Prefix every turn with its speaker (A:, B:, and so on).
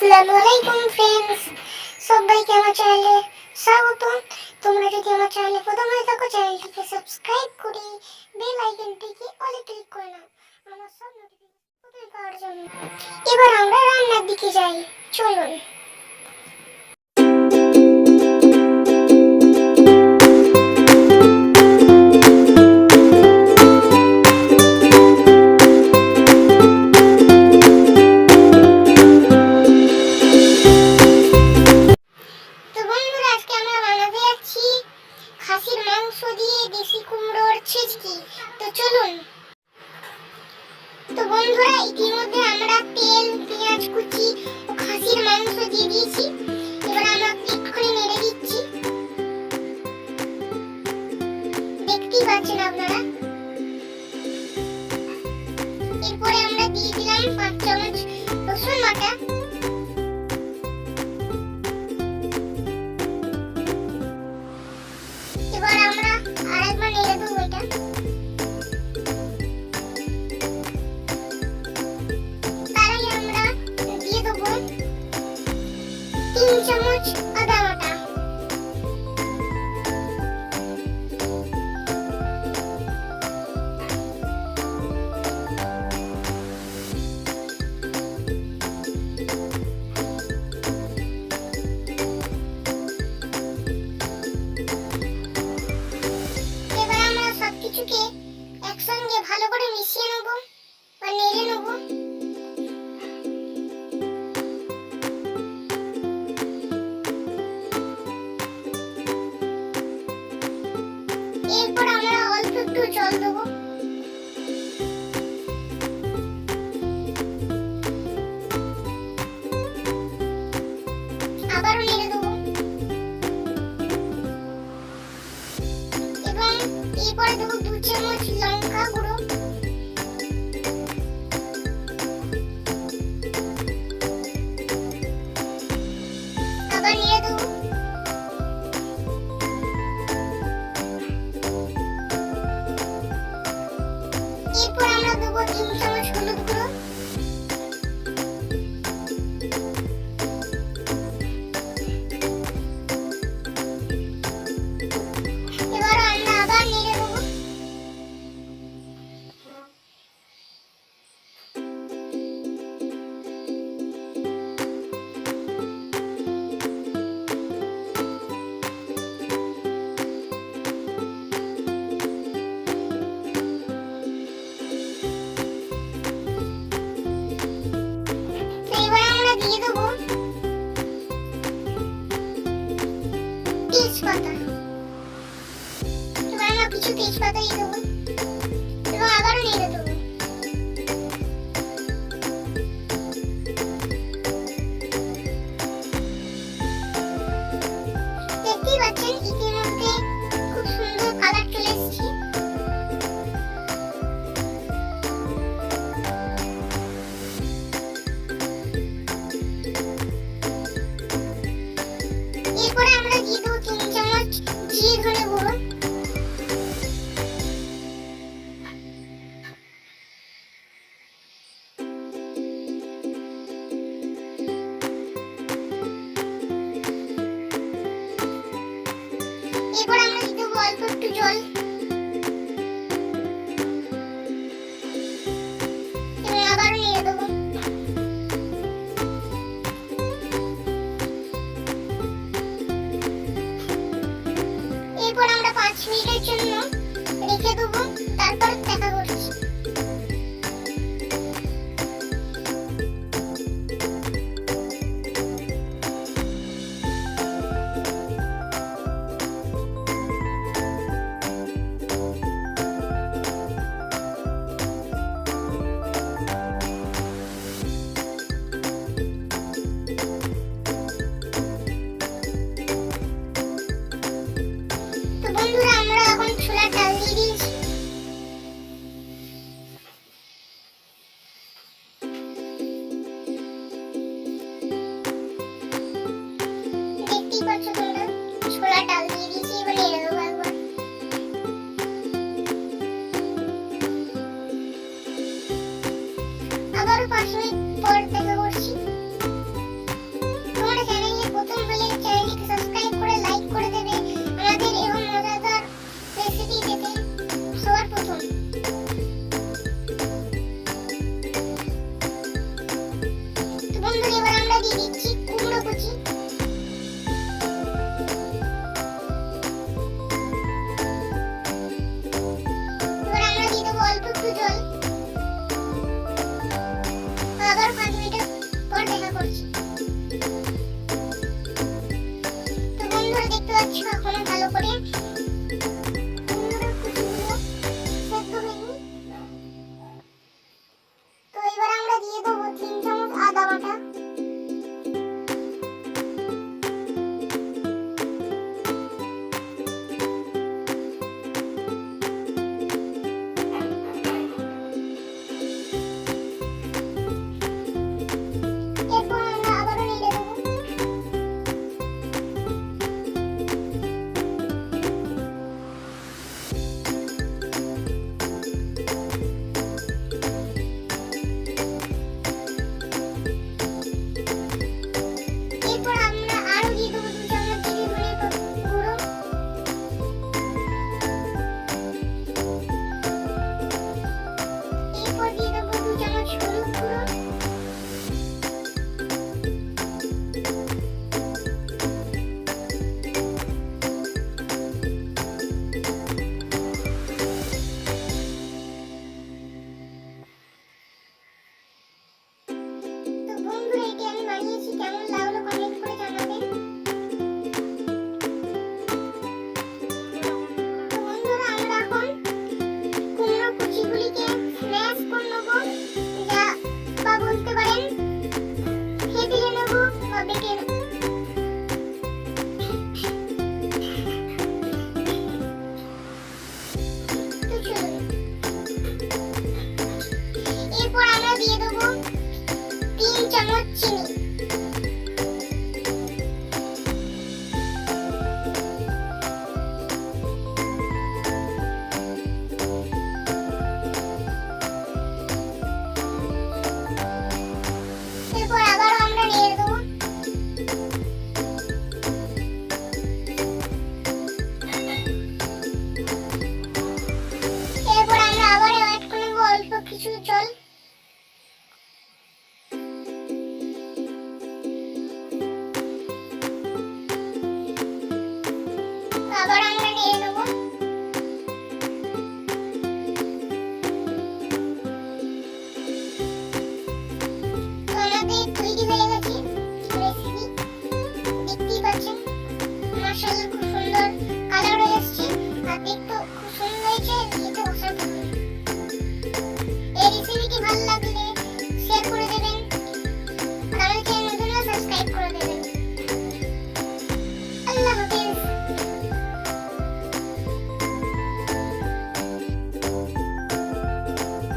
A: আসসালামু ফ্রেন্ডস, সবাইকে আমার চ্যানেলে স্বাগত। তোমরা যদি আমার চ্যানেলে প্রথম হয়ে থাকো, চ্যানেলটিকে সাবস্ক্রাইব করে বেল আইকনটিকে অলে ক্লিক করে নাও আমার সব নোটিফিকেশন পাওয়ার জন্য। এবার আমরা রান্নার দিকে যাই, চলুন। খাসির মাংস দিয়ে দেশি কুমড়োর ছিচকি। তো চলুন। তো বন্ধুরা, ইতিমধ্যে আমরা তেল, পেঁয়াজ কুচি ও খাসির মাংস দিয়ে দিয়েছি। এবার আমরা একটুখানি নেড়ে দিচ্ছি, দেখতেই পাচ্ছেন আপনারা। এরপরে আমরা দিয়ে দিলাম 5 চামচ রসুন বাটা। এবার আমরা আরেকবার নেড়ে দেবো এটা। তারই আমরা দিয়ে দেবো 3 চামচ আদা বাটা। কিছুকে একসঙ্গে ভালো করে মিশিয়ে নেব বা নেড়ে নেব। এরপর আমরা অল্প একটু জল দেব। আবারও নেড়ে দেব এবং এরপরে দেবো 2 চামচ লঙ্কা গুঁড়ো। আবার নিয়ে দেবো। এরপর আমরা দেবো 3 চামচ হলুদ গুঁড়ো। এবার আমরা আবার নেড়ে দেবো। এবার আমরা দিয়ে দেবো তেজপাতা। এবার আমরা কিছু তেজপাতা দিয়ে দেবো এবং আবারও নেড়ে দেবো। দেখতেই পাচ্ছেন ইতিমধ্যে খুব সুন্দর কালার চলে এসেছে। এরপরে আমরা দিয়ে দেবো 3 চামচ জিরে ধনে গুঁড়ো। এরপর আমরা দিয়ে দেবো অল্প একটু জল এবং আবারও নেড়ে দেবো। এরপর আমরা 5 মিনিটের জন্য রেখে দেবো, তারপর দেখা করছি। বন্ধুরা, আমরা এখন ছোলার ডাল দিয়ে দিয়েছি। দিয়ে দিচ্ছি কুমড়ো কুচি। এবার আমরা দিয়ে দেবো অল্প একটু জল। আবার 5 মিনিট পর দেখা করছি। তো বন্ধুরা দেখতে পাচ্ছ এখনো ভালো করে কুমড়োর কুচিগুলো সেদ্ধ হয়নি। তো এবার আমরা দিয়ে দেবো 3 চামচ আদা বাটা। এরপর আমরা আবারও নেড়ে দেবো। এরপর আমরা আরো দিয়ে দেবো 2 চামচ জিরে ধনে গুঁড়ো। এরপর দিয়ে দেবো 2 চামচ হলুদ গুঁড়ো। তো বন্ধুরা এটি আমি বানিয়েছি, কেমন লাগলো কমেন্ট করে জানাবেন। তো বন্ধুরা আমরা এখন কুমড়ো কুচিগুলিকে স্ম্যাশ করে নেবো, যা বা বলতে পারেন থেতলে নেবো বা বেটে নেবো। তো চলুন। এরপর আমরা দিয়ে দেবো 3 চামচ চিনি। এরপর আবারও আমরা নেড়ে দেবো। এরপর আমরা আবার অ্যাড করে নেবো অল্প কিছু জল। আবার আমরা নেড়ে নেবো। তো আমাদের তৈরি হয়ে গেছে রেসিপি, দেখতেই পাচ্ছেন মাশাআল্লাহ খুব সুন্দর কালার হয়ে এসেছে আর দেখতেও